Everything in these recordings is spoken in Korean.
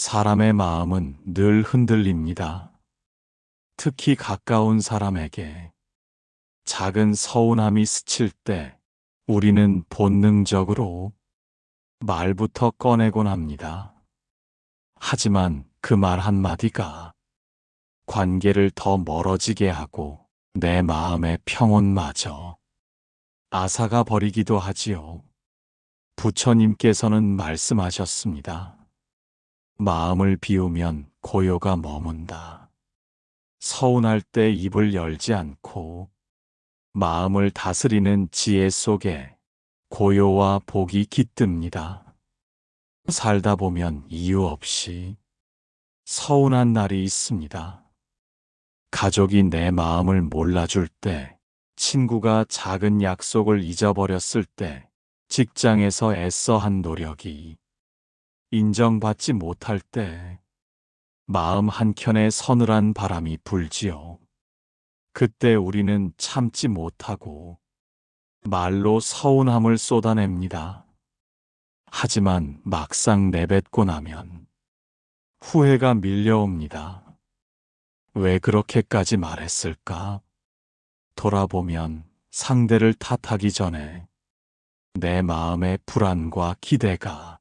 사람의 마음은 늘 흔들립니다. 특히 가까운 사람에게 작은 서운함이 스칠 때 우리는 본능적으로 말부터 꺼내곤 합니다. 하지만 그 말 한마디가 관계를 더 멀어지게 하고 내 마음의 평온마저 앗아가 버리기도 하지요. 부처님께서는 말씀하셨습니다. 마음을 비우면 고요가 머문다. 서운할 때 입을 열지 않고 마음을 다스리는 지혜 속에 고요와 복이 깃듭니다. 살다 보면 이유 없이 서운한 날이 있습니다. 가족이 내 마음을 몰라줄 때, 친구가 작은 약속을 잊어버렸을 때, 직장에서 애써 한 노력이 인정받지 못할 때, 마음 한켠에 서늘한 바람이 불지요. 그때 우리는 참지 못하고 말로 서운함을 쏟아냅니다. 하지만 막상 내뱉고 나면 후회가 밀려옵니다. 왜 그렇게까지 말했을까? 돌아보면 상대를 탓하기 전에 내 마음의 불안과 기대가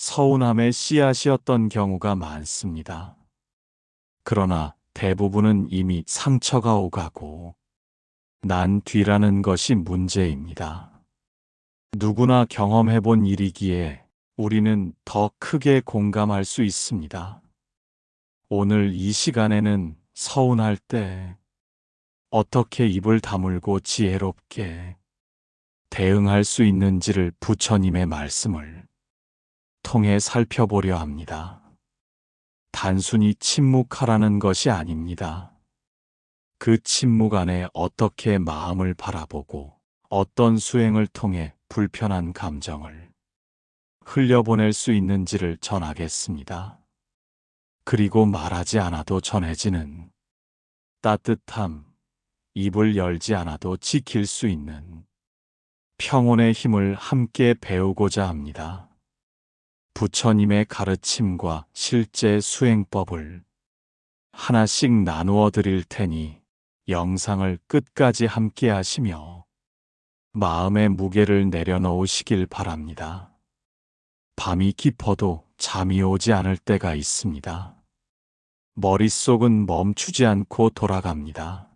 서운함의 씨앗이었던 경우가 많습니다. 그러나 대부분은 이미 상처가 오가고 난 뒤라는 것이 문제입니다. 누구나 경험해본 일이기에 우리는 더 크게 공감할 수 있습니다. 오늘 이 시간에는 서운할 때 어떻게 입을 다물고 지혜롭게 대응할 수 있는지를 부처님의 말씀을 통해 살펴보려 합니다. 단순히 침묵하라는 것이 아닙니다. 그 침묵 안에 어떻게 마음을 바라보고 어떤 수행을 통해 불편한 감정을 흘려보낼 수 있는지를 전하겠습니다. 그리고 말하지 않아도 전해지는 따뜻함, 입을 열지 않아도 지킬 수 있는 평온의 힘을 함께 배우고자 합니다. 부처님의 가르침과 실제 수행법을 하나씩 나누어 드릴 테니 영상을 끝까지 함께 하시며 마음의 무게를 내려놓으시길 바랍니다. 밤이 깊어도 잠이 오지 않을 때가 있습니다. 머릿속은 멈추지 않고 돌아갑니다.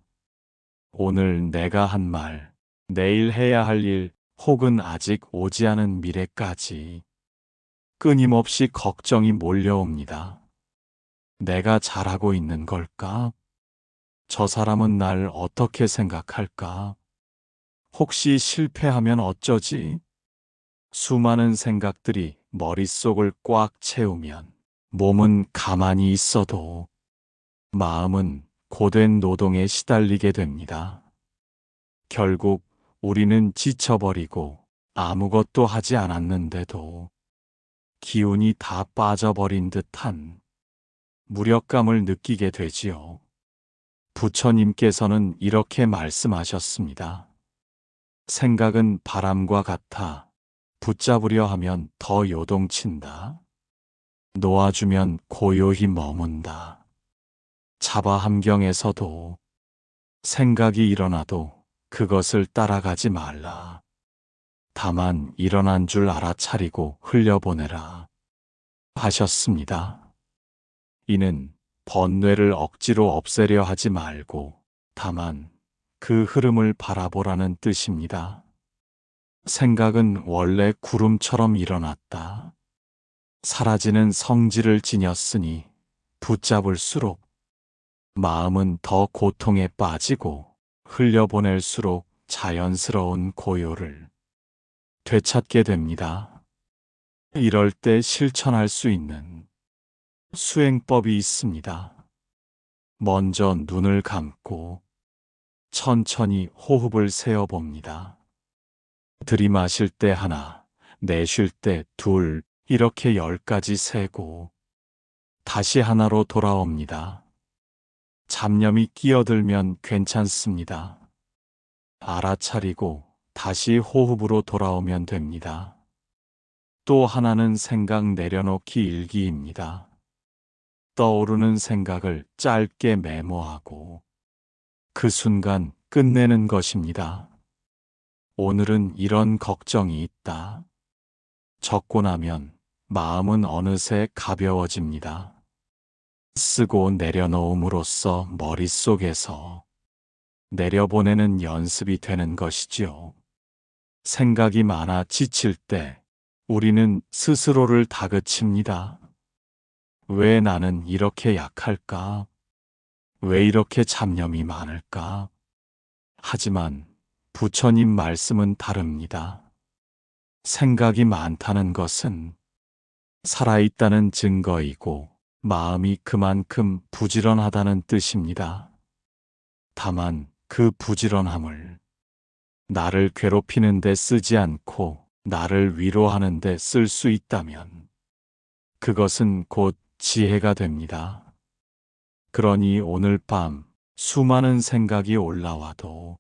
오늘 내가 한 말, 내일 해야 할 일, 혹은 아직 오지 않은 미래까지 끊임없이 걱정이 몰려옵니다. 내가 잘하고 있는 걸까? 저 사람은 날 어떻게 생각할까? 혹시 실패하면 어쩌지? 수많은 생각들이 머릿속을 꽉 채우면 몸은 가만히 있어도 마음은 고된 노동에 시달리게 됩니다. 결국 우리는 지쳐버리고 아무것도 하지 않았는데도 기운이 다 빠져버린 듯한 무력감을 느끼게 되지요. 부처님께서는 이렇게 말씀하셨습니다. 생각은 바람과 같아 붙잡으려 하면 더 요동친다. 놓아주면 고요히 머문다. 잡아 함경에서도 생각이 일어나도 그것을 따라가지 말라. 다만 일어난 줄 알아차리고 흘려보내라 하셨습니다. 이는 번뇌를 억지로 없애려 하지 말고 다만 그 흐름을 바라보라는 뜻입니다. 생각은 원래 구름처럼 일어났다. 사라지는 성질을 지녔으니 붙잡을수록 마음은 더 고통에 빠지고 흘려보낼수록 자연스러운 고요를 되찾게 됩니다. 이럴 때 실천할 수 있는 수행법이 있습니다. 먼저 눈을 감고 천천히 호흡을 세어봅니다. 들이마실 때 하나, 내쉴 때 둘, 이렇게 10가지 세고 다시 하나로 돌아옵니다. 잡념이 끼어들면 괜찮습니다. 알아차리고 다시 호흡으로 돌아오면 됩니다. 또 하나는 생각 내려놓기 일기입니다. 떠오르는 생각을 짧게 메모하고 그 순간 끝내는 것입니다. 오늘은 이런 걱정이 있다. 적고 나면 마음은 어느새 가벼워집니다. 쓰고 내려놓음으로써 머릿속에서 내려보내는 연습이 되는 것이지요. 생각이 많아 지칠 때 우리는 스스로를 다그칩니다. 왜 나는 이렇게 약할까? 왜 이렇게 잡념이 많을까? 하지만 부처님 말씀은 다릅니다. 생각이 많다는 것은 살아있다는 증거이고 마음이 그만큼 부지런하다는 뜻입니다. 다만 그 부지런함을 나를 괴롭히는 데 쓰지 않고 나를 위로하는 데 쓸 수 있다면 그것은 곧 지혜가 됩니다. 그러니 오늘 밤 수많은 생각이 올라와도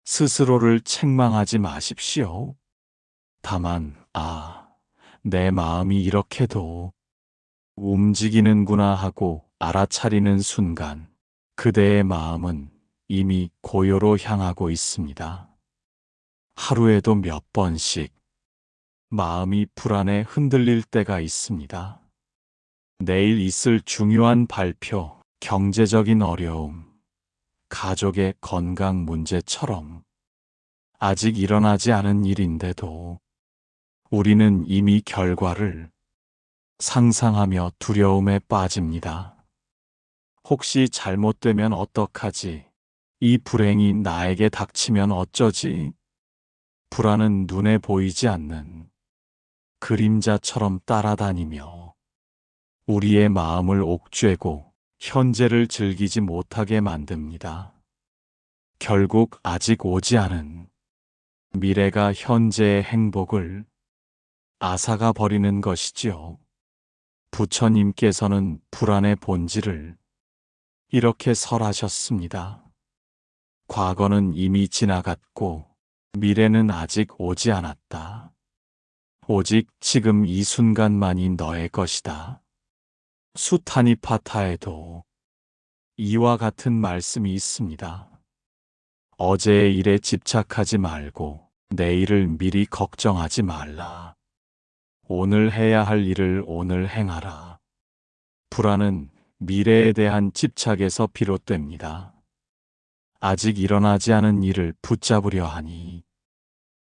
스스로를 책망하지 마십시오. 다만, 내 마음이 이렇게도 움직이는구나 하고 알아차리는 순간 그대의 마음은 이미 고요로 향하고 있습니다. 하루에도 몇 번씩 마음이 불안에 흔들릴 때가 있습니다. 내일 있을 중요한 발표, 경제적인 어려움, 가족의 건강 문제처럼 아직 일어나지 않은 일인데도 우리는 이미 결과를 상상하며 두려움에 빠집니다. 혹시 잘못되면 어떡하지? 이 불행이 나에게 닥치면 어쩌지? 불안은 눈에 보이지 않는 그림자처럼 따라다니며 우리의 마음을 옥죄고 현재를 즐기지 못하게 만듭니다. 결국 아직 오지 않은 미래가 현재의 행복을 앗아가 버리는 것이지요. 부처님께서는 불안의 본질을 이렇게 설하셨습니다. 과거는 이미 지나갔고 미래는 아직 오지 않았다. 오직 지금 이 순간만이 너의 것이다. 수타니파타에도 이와 같은 말씀이 있습니다. 어제의 일에 집착하지 말고 내일을 미리 걱정하지 말라. 오늘 해야 할 일을 오늘 행하라. 불안은 미래에 대한 집착에서 비롯됩니다. 아직 일어나지 않은 일을 붙잡으려 하니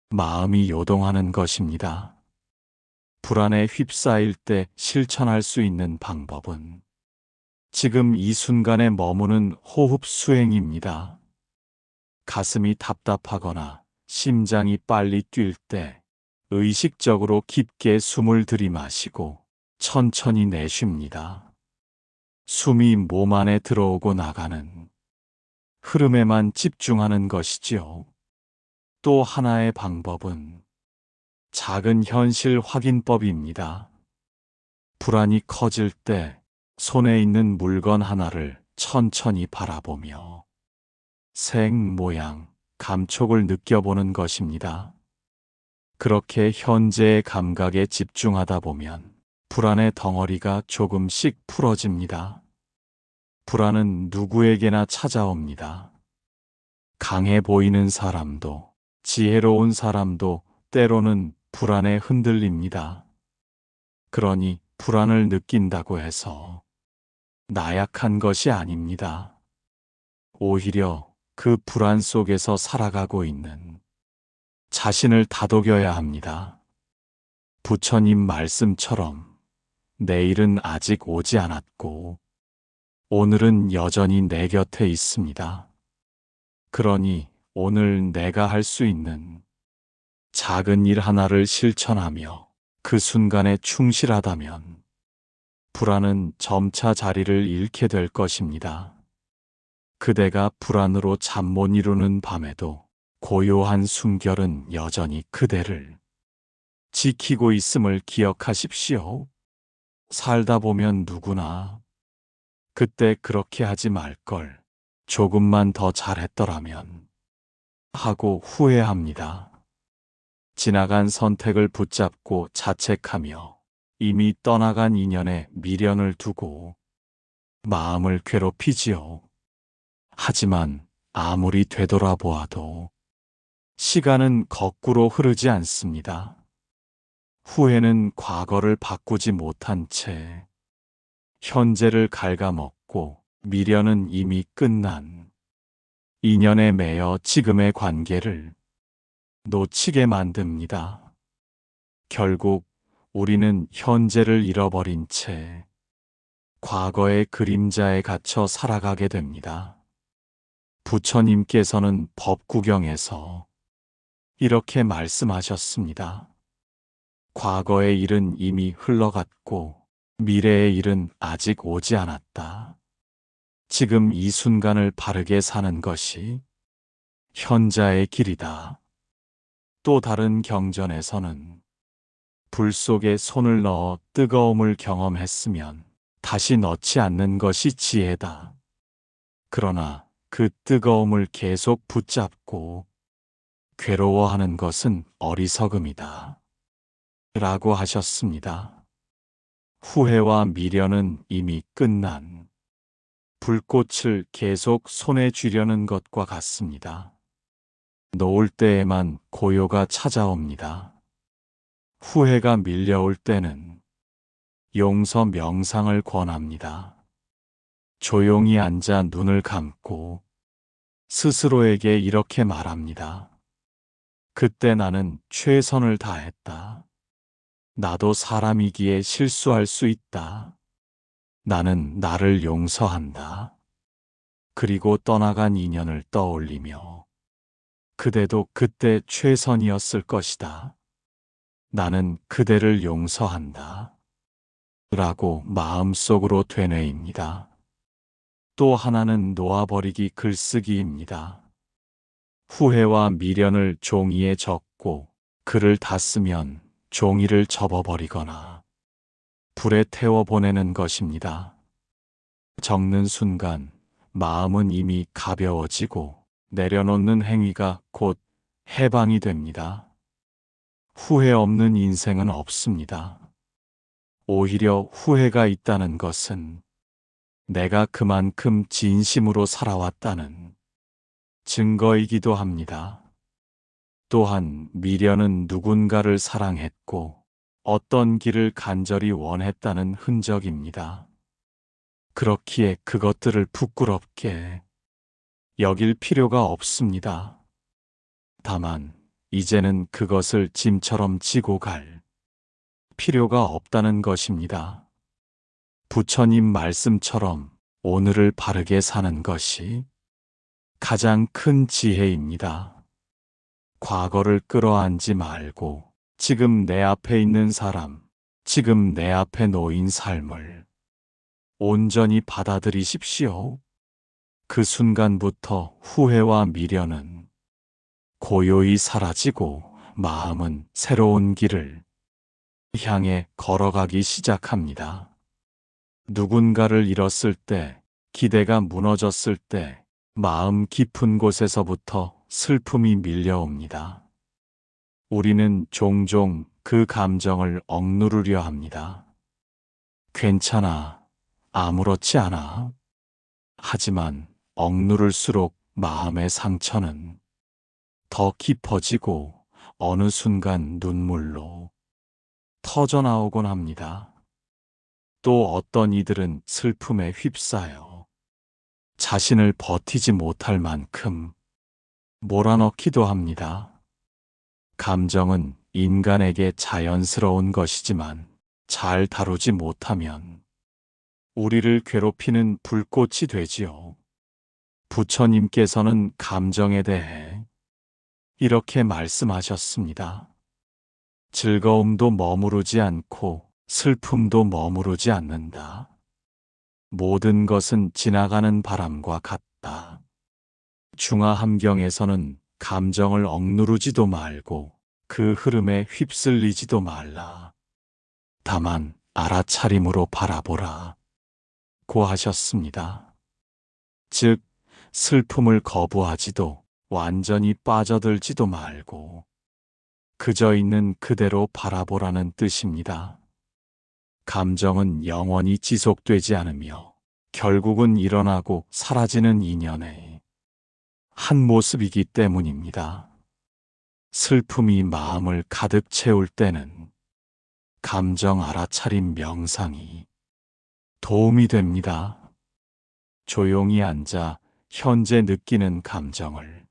마음이 요동하는 것입니다. 불안에 휩싸일 때 실천할 수 있는 방법은 지금 이 순간에 머무는 호흡 수행입니다. 가슴이 답답하거나 심장이 빨리 뛸 때 의식적으로 깊게 숨을 들이마시고 천천히 내쉽니다. 숨이 몸 안에 들어오고 나가는 흐름에만 집중하는 것이지요. 또 하나의 방법은 작은 현실 확인법입니다. 불안이 커질 때 손에 있는 물건 하나를 천천히 바라보며 색, 모양, 감촉을 느껴보는 것입니다. 그렇게 현재의 감각에 집중하다 보면 불안의 덩어리가 조금씩 풀어집니다. 불안은 누구에게나 찾아옵니다. 강해 보이는 사람도, 지혜로운 사람도 때로는 불안에 흔들립니다. 그러니 불안을 느낀다고 해서 나약한 것이 아닙니다. 오히려 그 불안 속에서 살아가고 있는 자신을 다독여야 합니다. 부처님 말씀처럼 내일은 아직 오지 않았고 오늘은 여전히 내 곁에 있습니다. 그러니 오늘 내가 할 수 있는 작은 일 하나를 실천하며 그 순간에 충실하다면 불안은 점차 자리를 잃게 될 것입니다. 그대가 불안으로 잠 못 이루는 밤에도 고요한 숨결은 여전히 그대를 지키고 있음을 기억하십시오. 살다 보면 누구나 그때 그렇게 하지 말걸, 조금만 더 잘했더라면 하고 후회합니다. 지나간 선택을 붙잡고 자책하며 이미 떠나간 인연에 미련을 두고 마음을 괴롭히지요. 하지만 아무리 되돌아보아도 시간은 거꾸로 흐르지 않습니다. 후회는 과거를 바꾸지 못한 채 현재를 갉아먹고 미련은 이미 끝난 인연에 매여 지금의 관계를 놓치게 만듭니다. 결국 우리는 현재를 잃어버린 채 과거의 그림자에 갇혀 살아가게 됩니다. 부처님께서는 법구경에서 이렇게 말씀하셨습니다. 과거의 일은 이미 흘러갔고 미래의 일은 아직 오지 않았다. 지금 이 순간을 바르게 사는 것이 현자의 길이다. 또 다른 경전에서는 불 속에 손을 넣어 뜨거움을 경험했으면 다시 넣지 않는 것이 지혜다. 그러나 그 뜨거움을 계속 붙잡고 괴로워하는 것은 어리석음이다. 라고 하셨습니다. 후회와 미련은 이미 끝난 불꽃을 계속 손에 쥐려는 것과 같습니다. 놓을 때에만 고요가 찾아옵니다. 후회가 밀려올 때는 용서 명상을 권합니다. 조용히 앉아 눈을 감고 스스로에게 이렇게 말합니다. 그때 나는 최선을 다했다. 나도 사람이기에 실수할 수 있다. 나는 나를 용서한다. 그리고 떠나간 인연을 떠올리며 그대도 그때 최선이었을 것이다. 나는 그대를 용서한다. 라고 마음속으로 되뇌입니다. 또 하나는 놓아버리기 글쓰기입니다. 후회와 미련을 종이에 적고 글을 다 쓰면 종이를 접어버리거나 불에 태워 보내는 것입니다. 적는 순간 마음은 이미 가벼워지고 내려놓는 행위가 곧 해방이 됩니다. 후회 없는 인생은 없습니다. 오히려 후회가 있다는 것은 내가 그만큼 진심으로 살아왔다는 증거이기도 합니다. 또한 미련은 누군가를 사랑했고 어떤 길을 간절히 원했다는 흔적입니다. 그렇기에 그것들을 부끄럽게 여길 필요가 없습니다. 다만 이제는 그것을 짐처럼 지고 갈 필요가 없다는 것입니다. 부처님 말씀처럼 오늘을 바르게 사는 것이 가장 큰 지혜입니다. 과거를 끌어안지 말고 지금 내 앞에 있는 사람, 지금 내 앞에 놓인 삶을 온전히 받아들이십시오. 그 순간부터 후회와 미련은 고요히 사라지고 마음은 새로운 길을 향해 걸어가기 시작합니다. 누군가를 잃었을 때, 기대가 무너졌을 때, 마음 깊은 곳에서부터 슬픔이 밀려옵니다. 우리는 종종 그 감정을 억누르려 합니다. 괜찮아, 아무렇지 않아. 하지만 억누를수록 마음의 상처는 더 깊어지고 어느 순간 눈물로 터져나오곤 합니다. 또 어떤 이들은 슬픔에 휩싸여 자신을 버티지 못할 만큼 몰아넣기도 합니다. 감정은 인간에게 자연스러운 것이지만 잘 다루지 못하면 우리를 괴롭히는 불꽃이 되지요. 부처님께서는 감정에 대해 이렇게 말씀하셨습니다. 즐거움도 머무르지 않고 슬픔도 머무르지 않는다. 모든 것은 지나가는 바람과 같다. 중화함경에서는 감정을 억누르지도 말고 그 흐름에 휩쓸리지도 말라. 다만 알아차림으로 바라보라. 고 하셨습니다. 즉, 슬픔을 거부하지도 완전히 빠져들지도 말고 그저 있는 그대로 바라보라는 뜻입니다. 감정은 영원히 지속되지 않으며 결국은 일어나고 사라지는 인연의 한 모습이기 때문입니다. 슬픔이 마음을 가득 채울 때는 감정 알아차림 명상이 도움이 됩니다. 조용히 앉아 현재 느끼는 감정을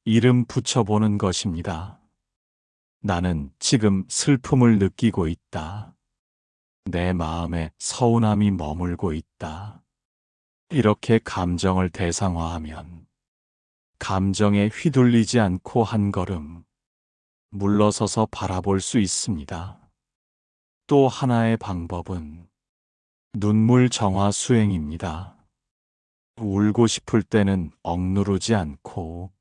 이름 붙여보는 것입니다. 나는 지금 슬픔을 느끼고 있다. 내 마음에 서운함이 머물고 있다. 이렇게 감정을 대상화하면 감정에 휘둘리지 않고 한 걸음 물러서서 바라볼 수 있습니다. 또 하나의 방법은 눈물 정화 수행입니다. 울고 싶을 때는 억누르지 않고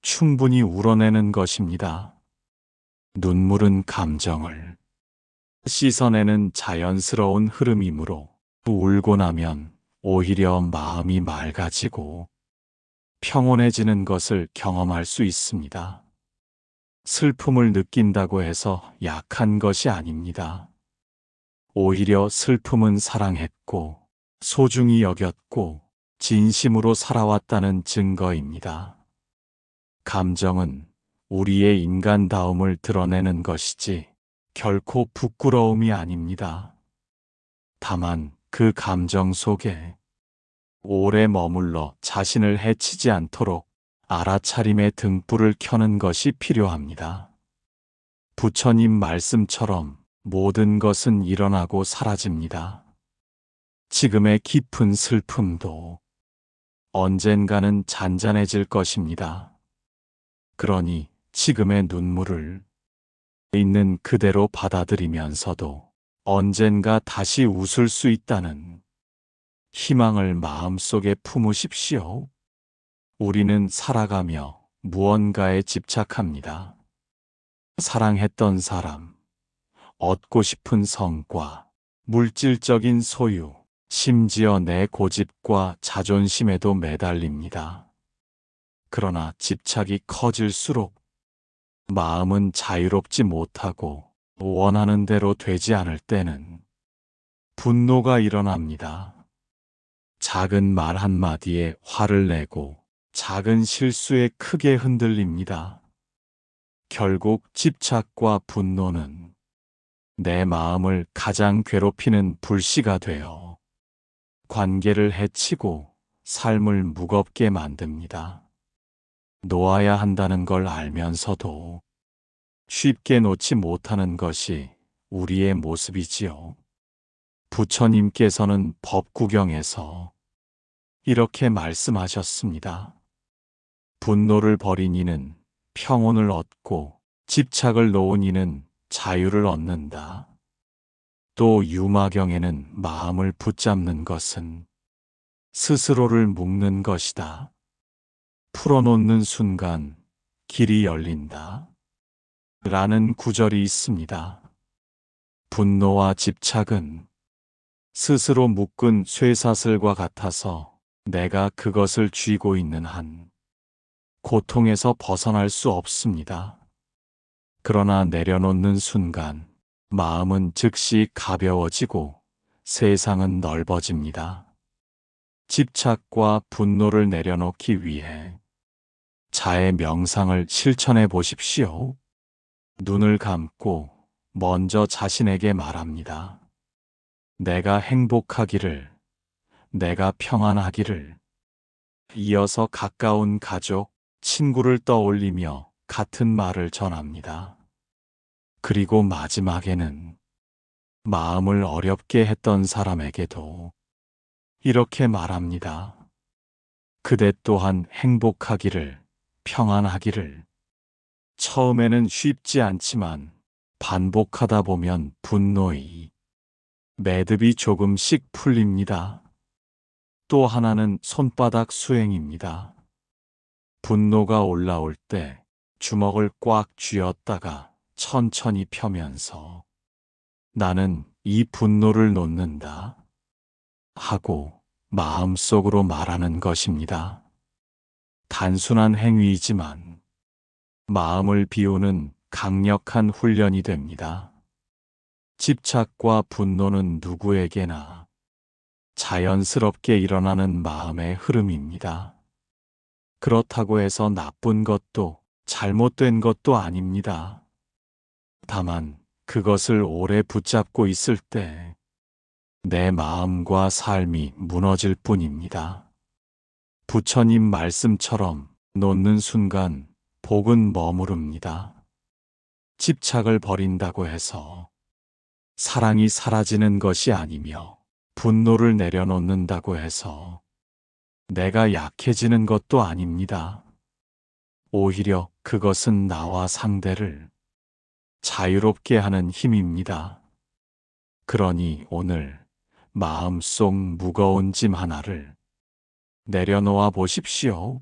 충분히 울어내는 것입니다. 눈물은 감정을 씻어내는 자연스러운 흐름이므로 울고 나면 오히려 마음이 맑아지고 평온해지는 것을 경험할 수 있습니다. 슬픔을 느낀다고 해서 약한 것이 아닙니다. 오히려 슬픔은 사랑했고 소중히 여겼고 진심으로 살아왔다는 증거입니다. 감정은 우리의 인간다움을 드러내는 것이지 결코 부끄러움이 아닙니다. 다만 그 감정 속에 오래 머물러 자신을 해치지 않도록 알아차림의 등불을 켜는 것이 필요합니다. 부처님 말씀처럼 모든 것은 일어나고 사라집니다. 지금의 깊은 슬픔도 언젠가는 잔잔해질 것입니다. 그러니 지금의 눈물을 있는 그대로 받아들이면서도 언젠가 다시 웃을 수 있다는 희망을 마음속에 품으십시오. 우리는 살아가며 무언가에 집착합니다. 사랑했던 사람, 얻고 싶은 성과, 물질적인 소유, 심지어 내 고집과 자존심에도 매달립니다. 그러나 집착이 커질수록 마음은 자유롭지 못하고 원하는 대로 되지 않을 때는 분노가 일어납니다. 작은 말 한마디에 화를 내고 작은 실수에 크게 흔들립니다. 결국 집착과 분노는 내 마음을 가장 괴롭히는 불씨가 되어 관계를 해치고 삶을 무겁게 만듭니다. 놓아야 한다는 걸 알면서도 쉽게 놓지 못하는 것이 우리의 모습이지요. 부처님께서는 법구경에서 이렇게 말씀하셨습니다. 분노를 버린 이는 평온을 얻고 집착을 놓은 이는 자유를 얻는다. 또 유마경에는 마음을 붙잡는 것은 스스로를 묶는 것이다. 풀어놓는 순간 길이 열린다. 라는 구절이 있습니다. 분노와 집착은 스스로 묶은 쇠사슬과 같아서 내가 그것을 쥐고 있는 한 고통에서 벗어날 수 없습니다. 그러나 내려놓는 순간 마음은 즉시 가벼워지고 세상은 넓어집니다. 집착과 분노를 내려놓기 위해 자의 명상을 실천해 보십시오. 눈을 감고 먼저 자신에게 말합니다. 내가 행복하기를, 내가 평안하기를. 이어서 가까운 가족, 친구를 떠올리며 같은 말을 전합니다. 그리고 마지막에는 마음을 어렵게 했던 사람에게도 이렇게 말합니다. 그대 또한 행복하기를, 평안하기를. 처음에는 쉽지 않지만 반복하다 보면 분노의 매듭이 조금씩 풀립니다. 또 하나는 손바닥 수행입니다. 분노가 올라올 때 주먹을 꽉 쥐었다가 천천히 펴면서 나는 이 분노를 놓는다 하고 마음속으로 말하는 것입니다. 단순한 행위이지만 마음을 비우는 강력한 훈련이 됩니다. 집착과 분노는 누구에게나 자연스럽게 일어나는 마음의 흐름입니다. 그렇다고 해서 나쁜 것도 잘못된 것도 아닙니다. 다만 그것을 오래 붙잡고 있을 때 내 마음과 삶이 무너질 뿐입니다. 부처님 말씀처럼 놓는 순간 복은 머무릅니다. 집착을 버린다고 해서 사랑이 사라지는 것이 아니며 분노를 내려놓는다고 해서 내가 약해지는 것도 아닙니다. 오히려 그것은 나와 상대를 자유롭게 하는 힘입니다. 그러니 오늘 마음속 무거운 짐 하나를 내려놓아 보십시오.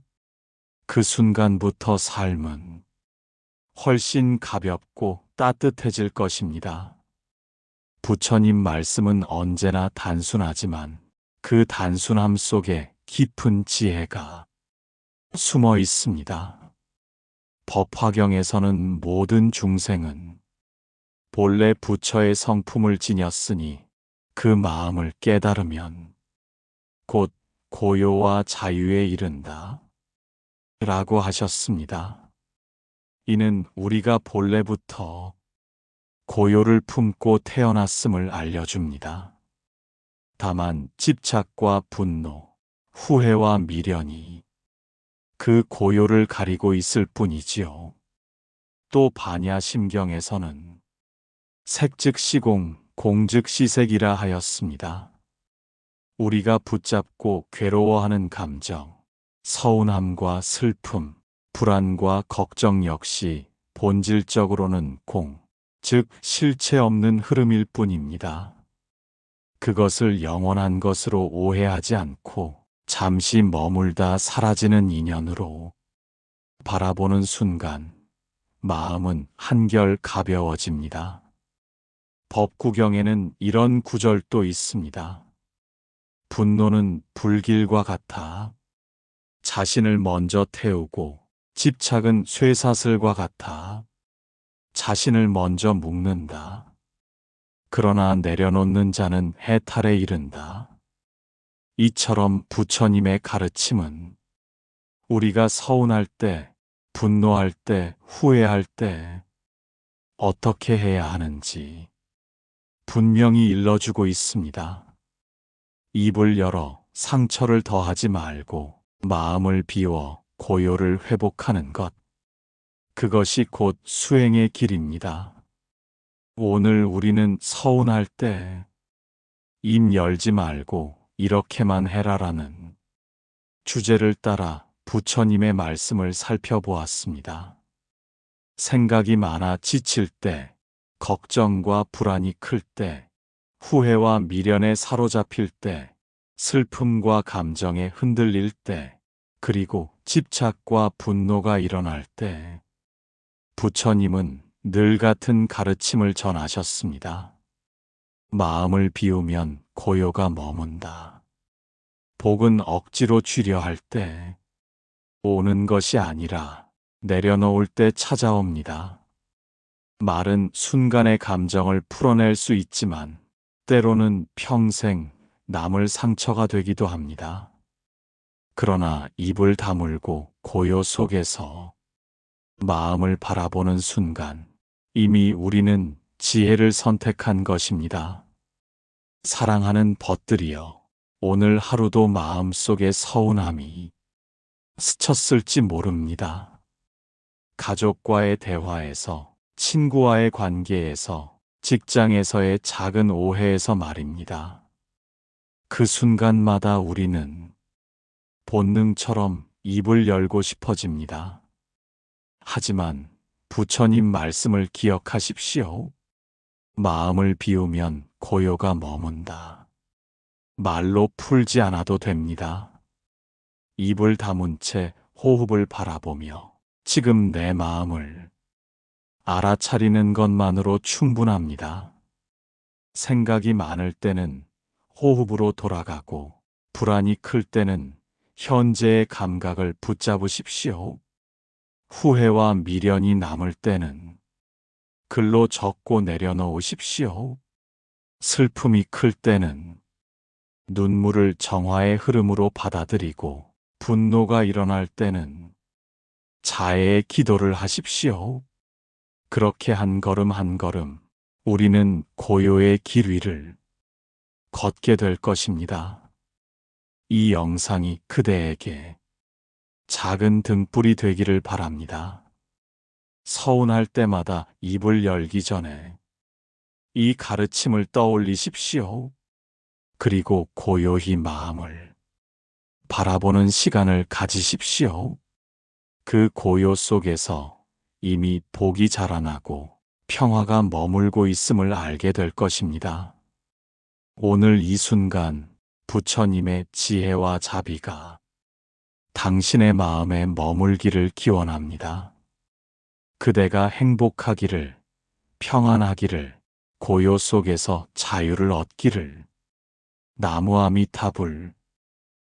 그 순간부터 삶은 훨씬 가볍고 따뜻해질 것입니다. 부처님 말씀은 언제나 단순하지만 그 단순함 속에 깊은 지혜가 숨어 있습니다. 법화경에서는 모든 중생은 본래 부처의 성품을 지녔으니 그 마음을 깨달으면 곧 고요와 자유에 이른다 라고 하셨습니다. 이는 우리가 본래부터 고요를 품고 태어났음을 알려줍니다. 다만 집착과 분노, 후회와 미련이 그 고요를 가리고 있을 뿐이지요. 또 반야심경에서는 색즉 시공, 공즉 시색이라 하였습니다. 우리가 붙잡고 괴로워하는 감정, 서운함과 슬픔, 불안과 걱정 역시 본질적으로는 공, 즉 실체 없는 흐름일 뿐입니다. 그것을 영원한 것으로 오해하지 않고 잠시 머물다 사라지는 인연으로 바라보는 순간 마음은 한결 가벼워집니다. 법구경에는 이런 구절도 있습니다. 분노는 불길과 같아 자신을 먼저 태우고 집착은 쇠사슬과 같아 자신을 먼저 묶는다. 그러나 내려놓는 자는 해탈에 이른다. 이처럼 부처님의 가르침은 우리가 서운할 때, 분노할 때, 후회할 때 어떻게 해야 하는지 분명히 일러주고 있습니다. 입을 열어 상처를 더하지 말고 마음을 비워 고요를 회복하는 것. 그것이 곧 수행의 길입니다. 오늘 우리는 서운할 때 입 열지 말고 이렇게만 해라라는 주제를 따라 부처님의 말씀을 살펴보았습니다. 생각이 많아 지칠 때, 걱정과 불안이 클 때, 후회와 미련에 사로잡힐 때, 슬픔과 감정에 흔들릴 때, 그리고 집착과 분노가 일어날 때, 부처님은 늘 같은 가르침을 전하셨습니다. 마음을 비우면 고요가 머문다. 복은 억지로 주려 할 때 오는 것이 아니라 내려놓을 때 찾아옵니다. 말은 순간의 감정을 풀어낼 수 있지만 때로는 평생 남을 상처가 되기도 합니다. 그러나 입을 다물고 고요 속에서 마음을 바라보는 순간 이미 우리는 지혜를 선택한 것입니다. 사랑하는 벗들이여, 오늘 하루도 마음속에 서운함이 스쳤을지 모릅니다. 가족과의 대화에서, 친구와의 관계에서, 직장에서의 작은 오해에서 말입니다. 그 순간마다 우리는 본능처럼 입을 열고 싶어집니다. 하지만 부처님 말씀을 기억하십시오. 마음을 비우면 고요가 머문다. 말로 풀지 않아도 됩니다. 입을 다문 채 호흡을 바라보며 지금 내 마음을 알아차리는 것만으로 충분합니다. 생각이 많을 때는 호흡으로 돌아가고 불안이 클 때는 현재의 감각을 붙잡으십시오. 후회와 미련이 남을 때는 글로 적고 내려놓으십시오. 슬픔이 클 때는 눈물을 정화의 흐름으로 받아들이고, 분노가 일어날 때는 자애의 기도를 하십시오. 그렇게 한 걸음 한 걸음 우리는 고요의 길 위를 걷게 될 것입니다. 이 영상이 그대에게 작은 등불이 되기를 바랍니다. 서운할 때마다 입을 열기 전에 이 가르침을 떠올리십시오. 그리고 고요히 마음을 바라보는 시간을 가지십시오. 그 고요 속에서 이미 복이 자라나고 평화가 머물고 있음을 알게 될 것입니다. 오늘 이 순간 부처님의 지혜와 자비가 당신의 마음에 머물기를 기원합니다. 그대가 행복하기를, 평안하기를, 고요 속에서 자유를 얻기를. 나무아미타불.